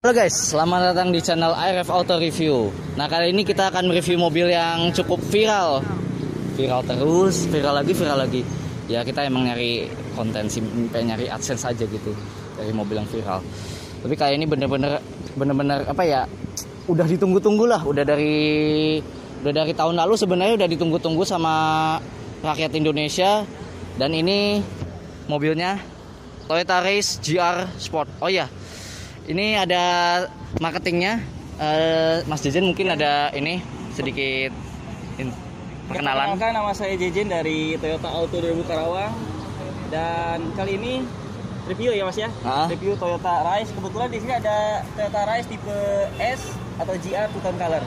Halo guys, selamat datang di channel IRF Auto Review. Nah, kali ini kita akan mereview mobil yang cukup viral. Viral terus, viral lagi. Ya, kita emang nyari konten sih, pengen nyari AdSense aja gitu dari mobil yang viral. Tapi kali ini bener-bener apa ya? Udah ditunggu-tunggu lah, udah dari tahun lalu sebenarnya udah ditunggu-tunggu sama rakyat Indonesia. Dan ini mobilnya Toyota Race GR Sport. Oh iya, ini ada marketingnya. Mas Jejen mungkin ada ini sedikit perkenalan. Perkenalkan, nama saya Jejen dari Toyota Auto 2000 Karawang. Dan kali ini review ya Mas ya. Review Toyota Race. Kebetulan di sini ada Toyota Race tipe S atau GR Two Tone Color.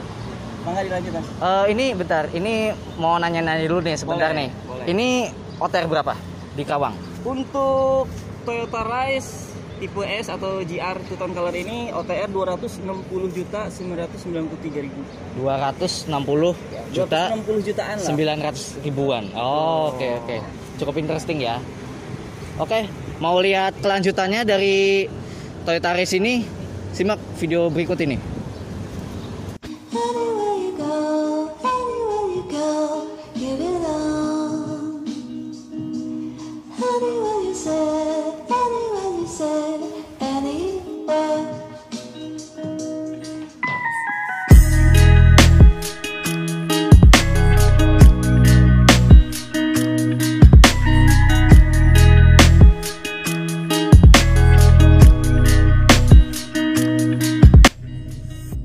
Mangga dilanjut Mas. Ini bentar, ini mau nanya-nanya dulu nih sebentar Boleh, nih. boleh. Ini OTR berapa di Karawang? Untuk Toyota Race tipe S atau GR Two Tone Color ini OTR 260.993.000. 260 juta 260 jutaan lah. 900 ribuan. Oke. Cukup interesting ya. Oke, mau lihat kelanjutannya dari Toyota Race ini? Simak video berikut ini. Anywhere you go, give it all. Anywhere you say, anywhere.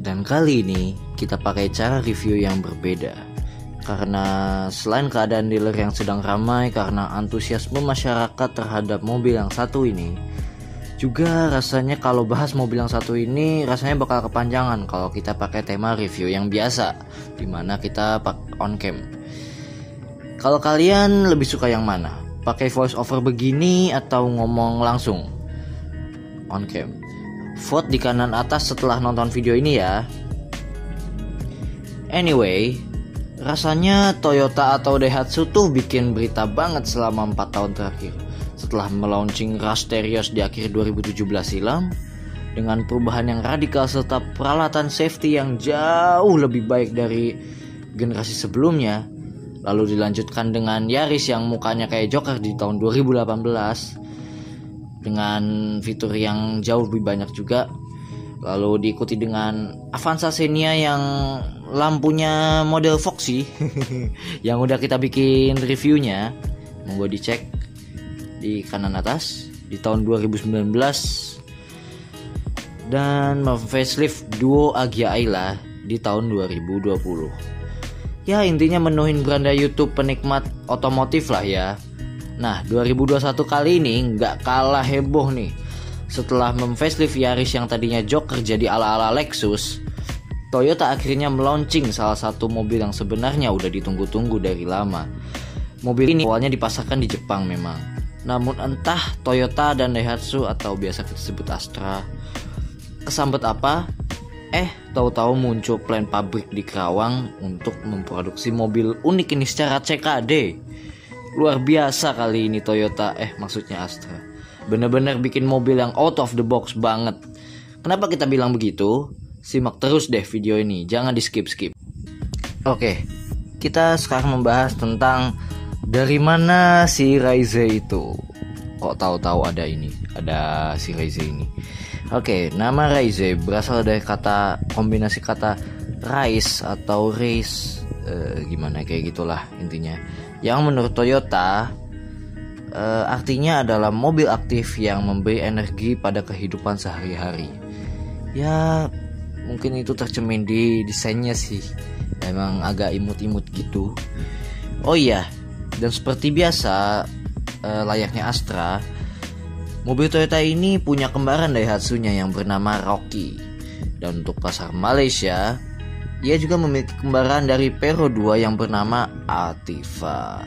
Dan kali ini kita pakai cara review yang berbeda. Karena selain keadaan dealer yang sedang ramai karena antusiasme masyarakat terhadap mobil yang satu ini, juga rasanya kalau bahas mobil yang satu ini rasanya bakal kepanjangan kalau kita pakai tema review yang biasa, dimana kita on cam. Kalau kalian lebih suka yang mana? Pakai voice over begini atau ngomong langsung on cam? Vote di kanan atas setelah nonton video ini ya. Anyway, rasanya Toyota atau Daihatsu tuh bikin berita banget selama 4 tahun terakhir. Setelah melaunching Rush Terios di akhir 2017 silam, dengan perubahan yang radikal serta peralatan safety yang jauh lebih baik dari generasi sebelumnya, lalu dilanjutkan dengan Yaris yang mukanya kayak Joker di tahun 2018 dengan fitur yang jauh lebih banyak juga. Lalu diikuti dengan Avanza Xenia yang lampunya model Foxy yang udah kita bikin reviewnya, monggo dicek di kanan atas di tahun 2019. Dan facelift Duo Agya Ayla di tahun 2020. Ya, intinya menuhin beranda YouTube penikmat otomotif lah ya. Nah, 2021 kali ini nggak kalah heboh nih. Setelah memfacelift Yaris yang tadinya Joker jadi ala-ala Lexus, Toyota akhirnya melaunching salah satu mobil yang sebenarnya udah ditunggu-tunggu dari lama. Mobil ini awalnya dipasarkan di Jepang memang. Namun entah Toyota dan Daihatsu atau biasa kita sebut Astra kesambet apa? Tahu-tahu muncul plan pabrik di Karawang untuk memproduksi mobil unik ini secara CKD. Luar biasa kali ini Toyota, maksudnya Astra. Bener-bener bikin mobil yang out of the box banget. Kenapa kita bilang begitu? Simak terus deh video ini, jangan di skip-skip. Oke, kita sekarang membahas tentang dari mana si Raize itu. Kok tahu-tahu ada si Raize ini. Oke, nama Raize berasal dari kombinasi kata race atau race, gimana kayak gitulah intinya. Yang menurut Toyota artinya adalah mobil aktif yang memberi energi pada kehidupan sehari-hari. Ya, mungkin itu tercermin di desainnya sih. Emang agak imut-imut gitu. Oh iya, dan seperti biasa layaknya Astra, mobil Toyota ini punya kembaran Daihatsu-nya yang bernama Rocky. Dan untuk pasar Malaysia, ia juga memiliki kembaran dari Pero 2 yang bernama Altiva.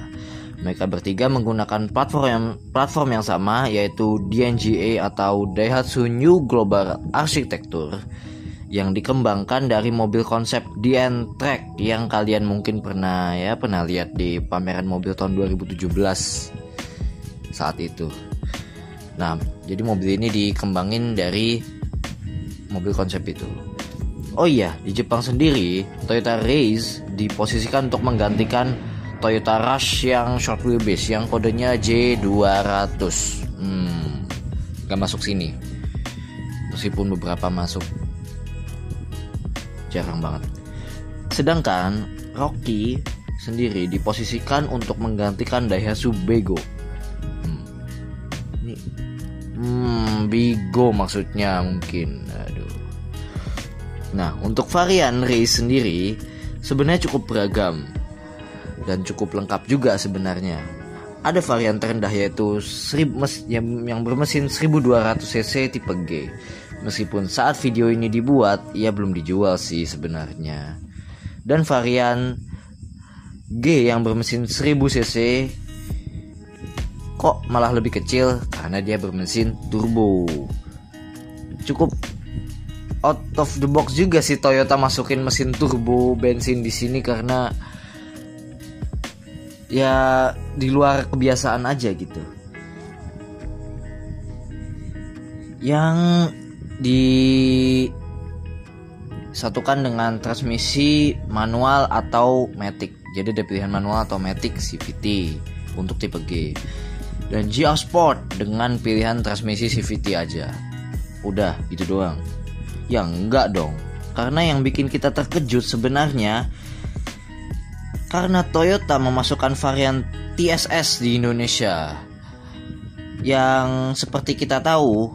Mereka bertiga menggunakan platform yang sama, yaitu DNGA atau Daihatsu New Global Architecture, yang dikembangkan dari mobil konsep D-Track yang kalian mungkin pernah lihat di pameran mobil tahun 2017 saat itu. Nah, jadi mobil ini dikembangin dari mobil konsep itu. Oh iya, di Jepang sendiri Toyota Race diposisikan untuk menggantikan Toyota Rush yang short wheelbase yang kodenya J200. Gak masuk sini, meskipun beberapa masuk, jarang banget. Sedangkan Rocky sendiri diposisikan untuk menggantikan Daihatsu Bego. Bigo maksudnya mungkin. Aduh. Nah, untuk varian Race sendiri sebenarnya cukup beragam dan cukup lengkap juga sebenarnya. Ada varian terendah yaitu yang bermesin 1200 cc tipe G. Meskipun saat video ini dibuat ia belum dijual sih sebenarnya. Dan varian G yang bermesin 1000 cc kok malah lebih kecil karena dia bermesin turbo. Cukup out of the box juga sih Toyota masukin mesin turbo bensin di sini karena ya di luar kebiasaan aja gitu. Yang disatukan dengan transmisi manual atau matic. Jadi ada pilihan manual atau matic CVT untuk tipe G. Dan GR Sport dengan pilihan transmisi CVT aja. Udah itu doang. Ya enggak dong. Karena yang bikin kita terkejut sebenarnya karena Toyota memasukkan varian TSS di Indonesia. Yang seperti kita tahu,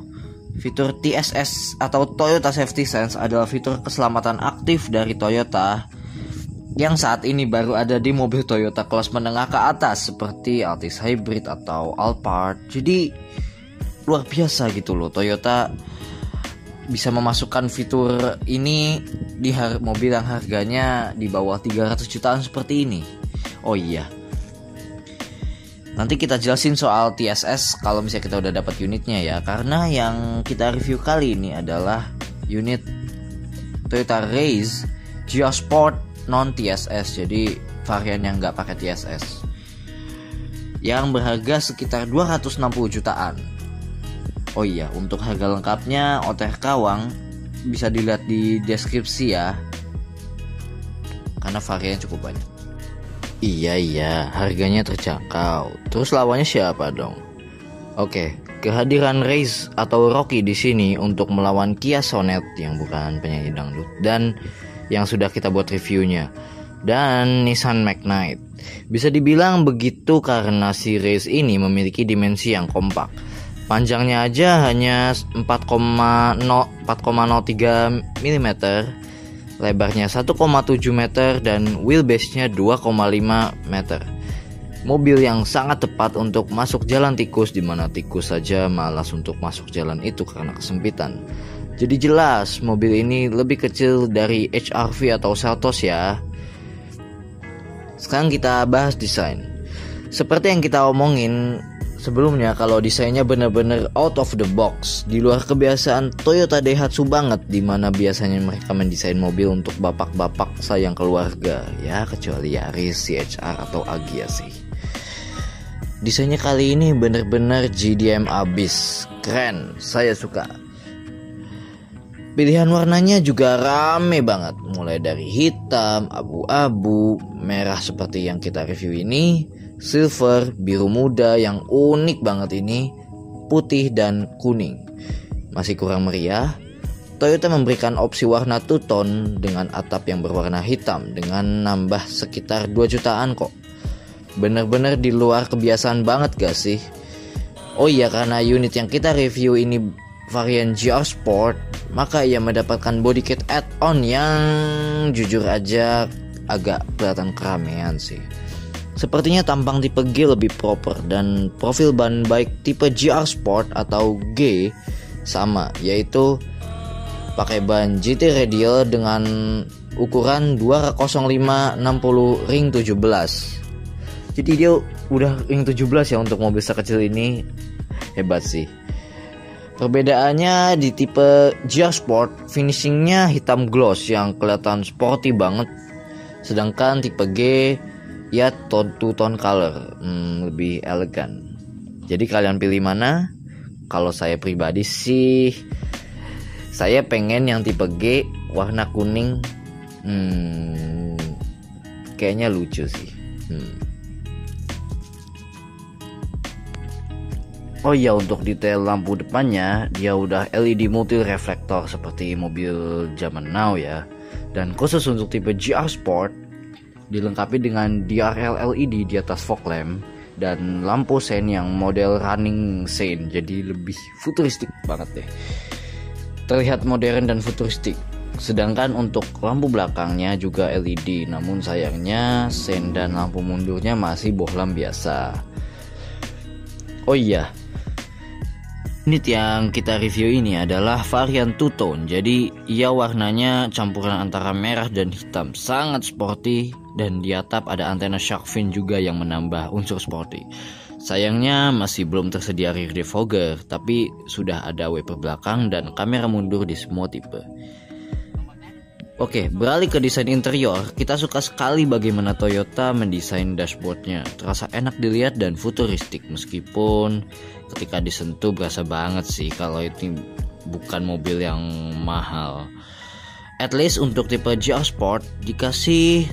fitur TSS atau Toyota Safety Sense adalah fitur keselamatan aktif dari Toyota yang saat ini baru ada di mobil Toyota kelas menengah ke atas seperti Altis Hybrid atau Alphard. Jadi luar biasa gitu loh, Toyota bisa memasukkan fitur ini di mobil yang harganya di bawah 300 jutaan seperti ini. Oh iya, nanti kita jelasin soal TSS kalau misalnya kita udah dapat unitnya ya. Karena yang kita review kali ini adalah unit Toyota Race GR Sport non TSS, jadi varian yang nggak pakai TSS, yang berharga sekitar 260 jutaan. Oh iya, untuk harga lengkapnya OTR Karawang bisa dilihat di deskripsi ya, karena varian cukup banyak. Iya, harganya terjangkau. Terus lawannya siapa dong? Oke, kehadiran Race atau Rocky di sini untuk melawan Kia Sonet yang bukan penyanyi dangdut dan yang sudah kita buat reviewnya, dan Nissan Magnite. Bisa dibilang begitu karena si Race ini memiliki dimensi yang kompak. Panjangnya aja hanya 4,03 mm, lebarnya 1,7 meter, dan wheelbase-nya 2,5 meter. Mobil yang sangat tepat untuk masuk jalan tikus, di mana tikus saja malas untuk masuk jalan itu karena kesempitan. Jadi jelas mobil ini lebih kecil dari HR-V atau Seltos ya. Sekarang kita bahas desain. Seperti yang kita omongin sebelumnya, kalau desainnya benar-benar out of the box, di luar kebiasaan Toyota Daihatsu banget, dimana biasanya mereka mendesain mobil untuk bapak-bapak sayang keluarga ya, kecuali Yaris, CHR atau Agya sih. Desainnya kali ini benar-benar GDM abis, keren, saya suka. Pilihan warnanya juga rame banget, mulai dari hitam, abu-abu, merah seperti yang kita review ini, silver, biru muda yang unik banget ini, putih dan kuning. Masih kurang meriah, Toyota memberikan opsi warna two-tone dengan atap yang berwarna hitam dengan nambah sekitar 2 jutaan kok. Bener-bener di luar kebiasaan banget gak sih? Oh iya, karena unit yang kita review ini varian GR Sport, maka ia mendapatkan body kit add-on yang jujur aja agak kelihatan keramaian sih. Sepertinya tampang tipe G lebih proper dan profil ban baik tipe GR Sport atau G sama, yaitu pakai ban GT Radial dengan ukuran 205/60 ring 17. Jadi dia udah ring 17 ya untuk mobil sekecil ini, hebat sih. Perbedaannya di tipe GR Sport, finishingnya hitam gloss yang kelihatan sporty banget. Sedangkan tipe G ya two-tone color, lebih elegan. Jadi kalian pilih mana? Kalau saya pribadi sih Saya pengen yang tipe G warna kuning. Kayaknya lucu sih. Oh iya, untuk detail lampu depannya dia udah LED multi reflektor seperti mobil zaman now ya. Dan khusus untuk tipe GR Sport dilengkapi dengan DRL LED di atas fog lamp dan lampu sein yang model running sein, jadi lebih futuristik banget deh. Terlihat modern dan futuristik. Sedangkan untuk lampu belakangnya juga LED, namun sayangnya sein dan lampu mundurnya masih bohlam biasa. Oh iya, unit yang kita review ini adalah varian two tone. Jadi ia warnanya campuran antara merah dan hitam, sangat sporty, dan di atap ada antena shark fin juga yang menambah unsur sporty. Sayangnya masih belum tersedia rear defogger, tapi sudah ada wiper belakang dan kamera mundur di semua tipe. Oke, beralih ke desain interior. Kita suka sekali bagaimana Toyota mendesain dashboardnya. Terasa enak dilihat dan futuristik, meskipun ketika disentuh berasa banget sih kalau itu bukan mobil yang mahal. At least untuk tipe GR Sport dikasih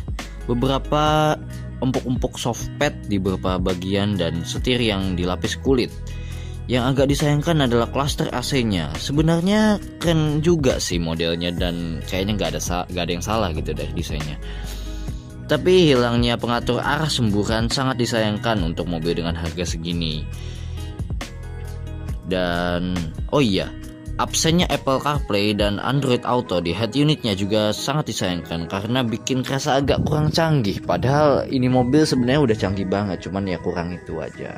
beberapa empuk-empuk softpad di beberapa bagian dan setir yang dilapis kulit. Yang agak disayangkan adalah cluster AC-nya. Sebenarnya keren juga sih modelnya dan kayaknya nggak ada yang salah gitu dari desainnya. Tapi hilangnya pengatur arah semburan sangat disayangkan untuk mobil dengan harga segini. Dan oh iya, absennya Apple CarPlay dan Android Auto di head unitnya juga sangat disayangkan karena bikin kerasa agak kurang canggih. Padahal ini mobil sebenarnya udah canggih banget, cuman ya kurang itu aja.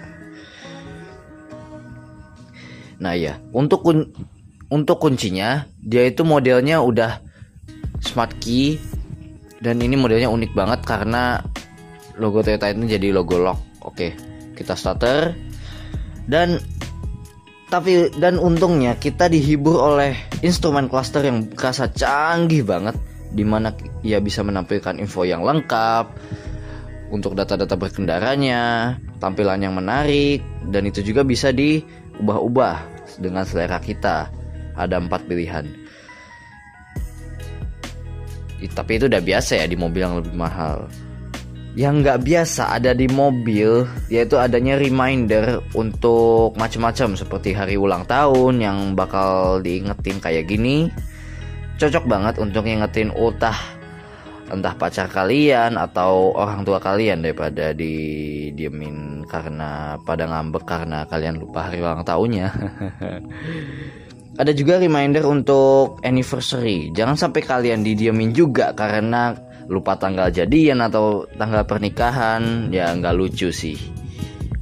Nah ya, untuk kuncinya dia itu modelnya udah smart key, dan ini modelnya unik banget karena logo Toyota ini jadi logo lock. Oke, kita starter dan untungnya kita dihibur oleh instrumen cluster yang kerasa canggih banget, dimana ia bisa menampilkan info yang lengkap untuk data-data berkendaranya, tampilan yang menarik, dan itu juga bisa diubah-ubah dengan selera kita. Ada 4 pilihan. Tapi itu udah biasa ya di mobil yang lebih mahal. Yang nggak biasa ada di mobil yaitu adanya reminder untuk macam-macam seperti hari ulang tahun yang bakal diingetin kayak gini. Cocok banget untuk ngingetin entah pacar kalian atau orang tua kalian daripada didiemin karena pada ngambek karena kalian lupa hari ulang tahunnya. Ada juga reminder untuk anniversary. Jangan sampai kalian didiemin juga karena lupa tanggal jadian atau tanggal pernikahan. Ya nggak lucu sih,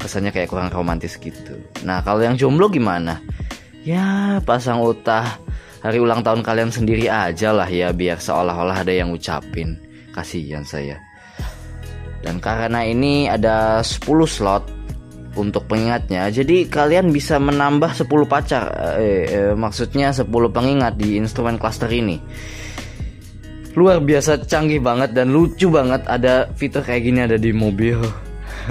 kesannya kayak kurang romantis gitu. Nah kalau yang jomblo gimana? Ya pasang ultah hari ulang tahun kalian sendiri aja lah ya, biar seolah-olah ada yang ngucapin. Kasihan saya. Dan karena ini ada 10 slot untuk pengingatnya, jadi kalian bisa menambah 10 pacar. Maksudnya 10 pengingat di instrumen cluster ini. Luar biasa canggih banget dan lucu banget ada fitur kayak gini ada di mobil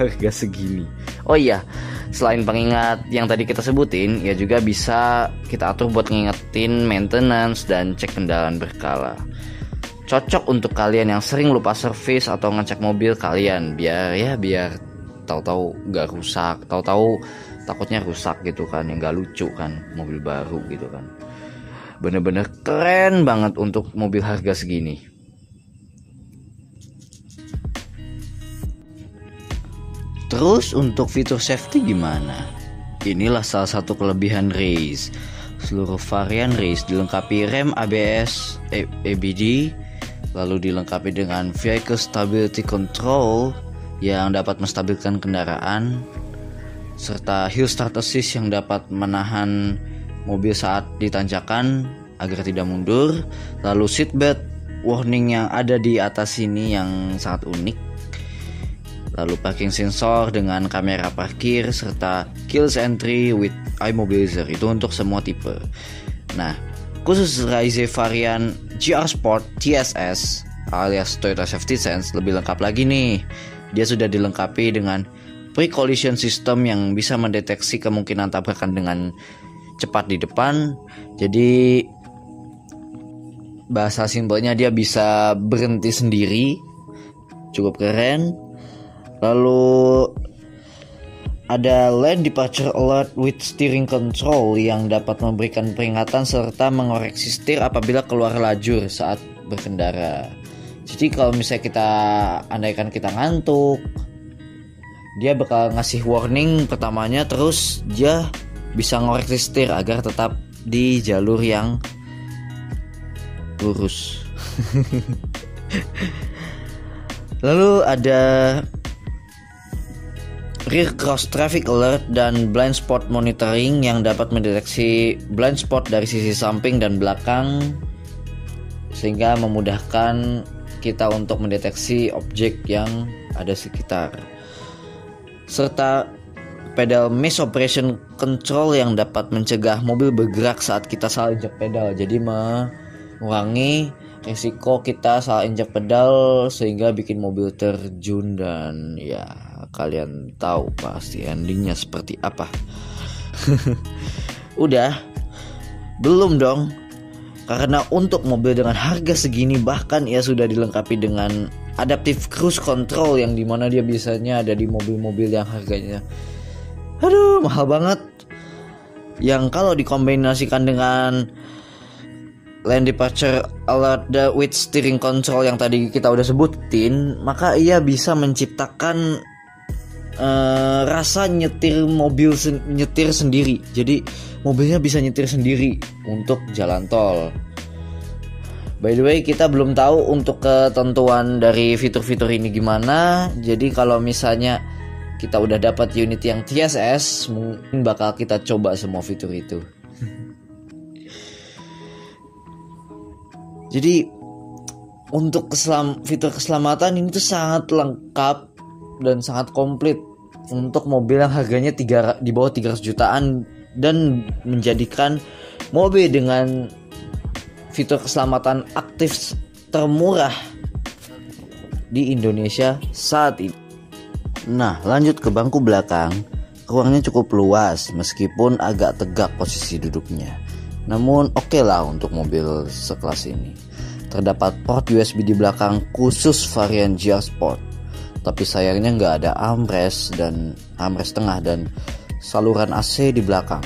harga segini. Oh iya, selain pengingat yang tadi kita sebutin, ya juga bisa kita atur buat ngingetin maintenance dan cek kendaraan berkala. Cocok untuk kalian yang sering lupa servis atau ngecek mobil kalian, biar tahu-tahu nggak rusak, tahu-tahu takutnya rusak gitu kan, yang nggak lucu kan mobil baru gitu kan. Bener-bener keren banget untuk mobil harga segini. Terus untuk fitur safety gimana? Inilah salah satu kelebihan Race. Seluruh varian Race dilengkapi rem ABS ABD, lalu dilengkapi dengan Vehicle Stability Control yang dapat menstabilkan kendaraan, serta Hill Start Assist yang dapat menahan mobil saat ditanjakan agar tidak mundur. Lalu seatbelt warning yang ada di atas sini yang sangat unik. Lalu parking sensor dengan kamera parkir serta keyless entry with immobilizer, itu untuk semua tipe. Nah, khusus Rise varian GR Sport TSS alias Toyota Safety Sense lebih lengkap lagi nih. Dia sudah dilengkapi dengan pre-collision system yang bisa mendeteksi kemungkinan tabrakan dengan cepat di depan. Jadi bahasa simpelnya dia bisa berhenti sendiri, cukup keren. Lalu ada Lane Departure Alert with Steering Control yang dapat memberikan peringatan serta mengoreksi setir apabila keluar lajur saat berkendara. Jadi kalau misalnya andaikan kita ngantuk, dia bakal ngasih warning pertamanya, terus dia bisa ngoreksi setir agar tetap di jalur yang lurus. Lalu ada Rear Cross Traffic Alert dan Blind Spot Monitoring yang dapat mendeteksi blind spot dari sisi samping dan belakang, sehingga memudahkan kita untuk mendeteksi objek yang ada sekitar. Serta pedal miss operation control yang dapat mencegah mobil bergerak saat kita salah injak pedal, jadi mengurangi risiko kita salah injak pedal sehingga bikin mobil terjun, dan ya kalian tahu pasti endingnya seperti apa. Udah? Belum dong? Karena untuk mobil dengan harga segini bahkan ia sudah dilengkapi dengan adaptive cruise control yang dimana dia biasanya ada di mobil-mobil yang harganya mahal banget, yang kalau dikombinasikan dengan Lane Departure Alert with Steering Control yang tadi kita udah sebutin, maka ia bisa menciptakan rasa nyetir sendiri. Jadi mobilnya bisa nyetir sendiri untuk jalan tol. By the way, kita belum tahu untuk ketentuan dari fitur-fitur ini gimana. Jadi kalau misalnya kita udah dapat unit yang TSS, mungkin bakal kita coba semua fitur itu. Jadi untuk fitur keselamatan ini tuh sangat lengkap dan sangat komplit untuk mobil yang harganya di bawah 300 jutaan dan menjadikan mobil dengan fitur keselamatan aktif termurah di Indonesia saat ini. Nah, lanjut ke bangku belakang. Ruangnya cukup luas meskipun agak tegak posisi duduknya. Namun oke lah untuk mobil sekelas ini. Terdapat port USB di belakang khusus varian GR Sport. Tapi sayangnya nggak ada armrest tengah dan saluran AC di belakang.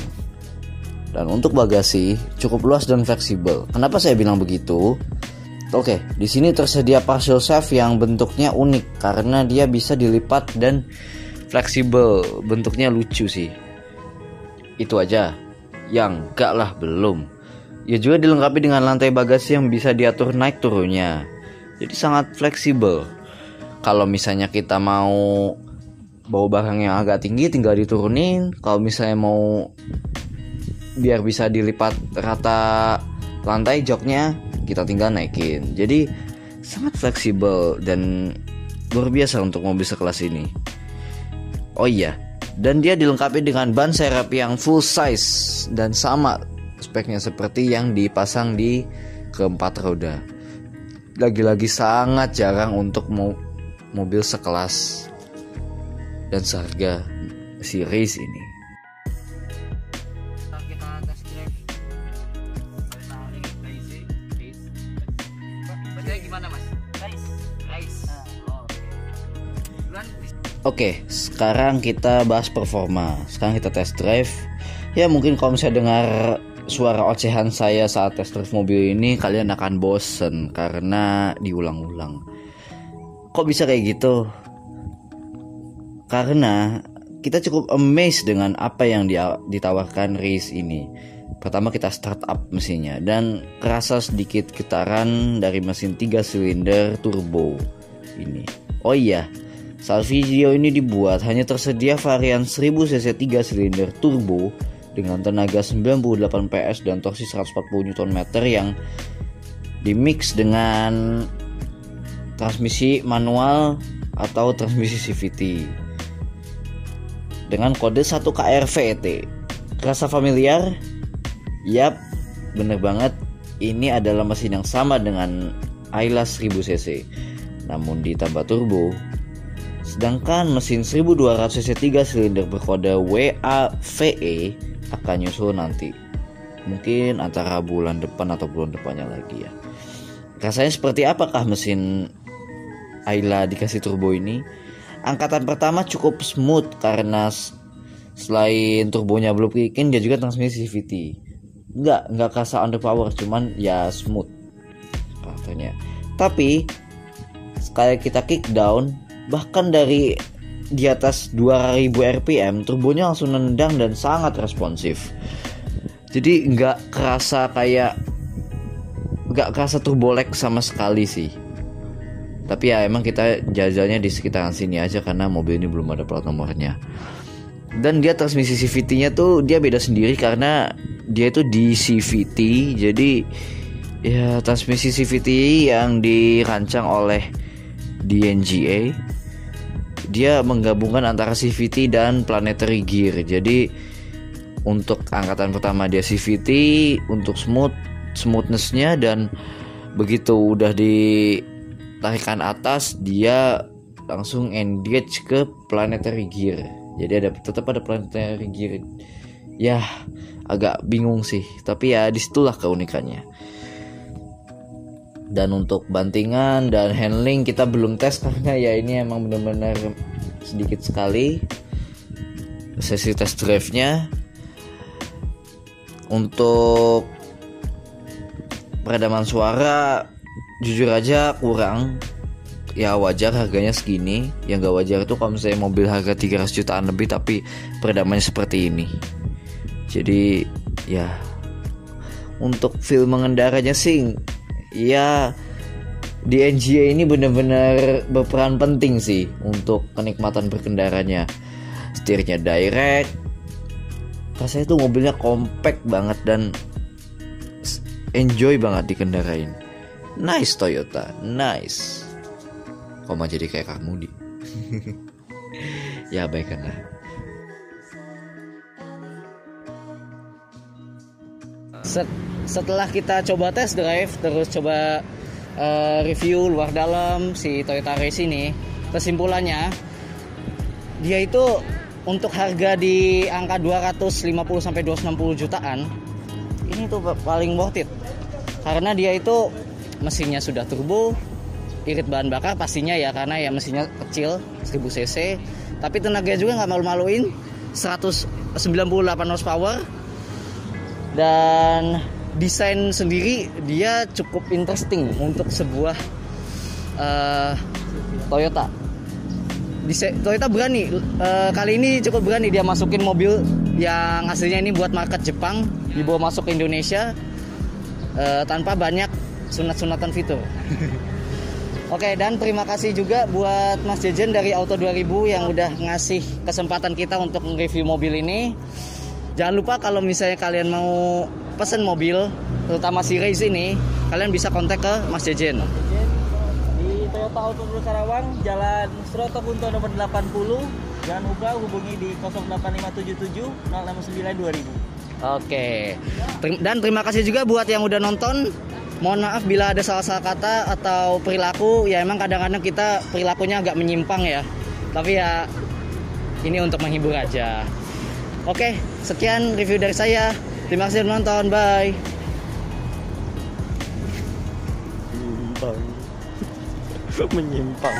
Dan untuk bagasi cukup luas dan fleksibel. Kenapa saya bilang begitu? Oke, di sini tersedia partial shelf yang bentuknya unik karena dia bisa dilipat dan fleksibel. Bentuknya lucu sih. Itu aja. Yang enggak lah, belum. Ya juga dilengkapi dengan lantai bagasi yang bisa diatur naik turunnya. Jadi sangat fleksibel. Kalau misalnya kita mau bawa barang yang agak tinggi tinggal diturunin. Kalau misalnya mau biar bisa dilipat rata lantai joknya, kita tinggal naikin. Jadi sangat fleksibel dan luar biasa untuk mobil sekelas ini. Oh iya, dan dia dilengkapi dengan ban serep yang full size dan sama speknya seperti yang dipasang di keempat roda. Lagi-lagi sangat jarang untuk mobil sekelas dan seharga si Race ini. Kita tes drive. Bacanya gimana, Mas? Race. Oke, sekarang kita bahas performa. Sekarang kita test drive. Ya mungkin kalau misalnya dengar suara ocehan saya saat test drive mobil ini, kalian akan bosen karena diulang-ulang. Kok bisa kayak gitu? Karena kita cukup amazed dengan apa yang ditawarkan Race ini. Pertama kita start up mesinnya dan kerasa sedikit getaran dari mesin 3 silinder turbo ini. Oh iya, saat video ini dibuat hanya tersedia varian 1000cc 3 silinder turbo dengan tenaga 98 PS dan torsi 140 Nm yang dimix dengan transmisi manual atau transmisi CVT dengan kode 1 KRVT. Rasa familiar? Yap, bener banget. Ini adalah mesin yang sama dengan Ayla 1000cc, namun ditambah turbo. Sedangkan mesin 1200cc 3 silinder berkode WAVE akan nyusul nanti. Mungkin antara bulan depan atau bulan depannya lagi ya. rasanya seperti apakah mesin Ayla dikasih turbo ini? Angkatan pertama cukup smooth karena selain turbonya belum kick in, dia juga transmisi CVT. Nggak kerasa underpower, cuman ya smooth karakternya. Tapi sekali kita kick down, bahkan dari di atas 2000 rpm, turbonya langsung nendang dan sangat responsif. Jadi nggak kerasa turbo lag sama sekali sih. Tapi ya emang kita jajalnya di sekitaran sini aja karena mobil ini belum ada plat nomornya. Dan dia transmisi CVT-nya tuh dia beda sendiri karena dia itu di CVT. Jadi ya transmisi CVT yang dirancang oleh DNGA. Dia menggabungkan antara CVT dan planetary gear. Jadi untuk angkatan pertama dia CVT untuk smoothness-nya, dan begitu udah ditarikan atas dia langsung engage ke planetary gear. Jadi tetap ada planetary gear. Ya agak bingung sih, tapi ya disitulah keunikannya. Dan untuk bantingan dan handling kita belum tes karena ya ini emang benar-benar sedikit sekali sesi test drive-nya. Untuk peredaman suara jujur aja kurang. Ya wajar harganya segini. Yang gak wajar itu kalau misalnya mobil harga 300 jutaan lebih tapi peredamannya seperti ini. Jadi ya untuk feel mengendaranya sih ya DNGA ini benar-benar berperan penting sih untuk kenikmatan berkendaranya. Setirnya direct, rasanya tuh mobilnya compact banget dan enjoy banget dikendarain. Nice Toyota, nice. Kok mah jadi kayak kamu di? Ya baikkanlah. Setelah kita coba test drive, terus coba review luar dalam si Toyota Race ini, kesimpulannya dia itu untuk harga di angka 250 sampai 260 jutaan ini tuh paling worth it. Karena dia itu mesinnya sudah turbo, irit bahan bakar pastinya ya karena ya mesinnya kecil 1000 cc, tapi tenaganya juga nggak malu-maluin, 198 horsepower. Dan desain sendiri dia cukup interesting untuk sebuah Toyota. Toyota berani kali ini cukup berani dia masukin mobil yang aslinya ini buat market Jepang, dibawa masuk ke Indonesia tanpa banyak sunat-sunatan fitur. Oke, dan terima kasih juga buat Mas Jejen dari Auto 2000 yang udah ngasih kesempatan kita untuk nge-review mobil ini. Jangan lupa kalau misalnya kalian mau pesen mobil, terutama si Race ini, kalian bisa kontak ke Mas Jejen. Di Toyota Auto Karawang, Jalan Suroto Kunto nomor 80. Jangan lupa hubungi di 08577 069 2000. Oke. Dan terima kasih juga buat yang udah nonton. Mohon maaf bila ada salah-salah kata atau perilaku. Ya emang kadang-kadang kita perilakunya agak menyimpang ya. Tapi ya ini untuk menghibur aja. Oke, sekian review dari saya. Terima kasih sudah menonton. Bye. Menyimpang.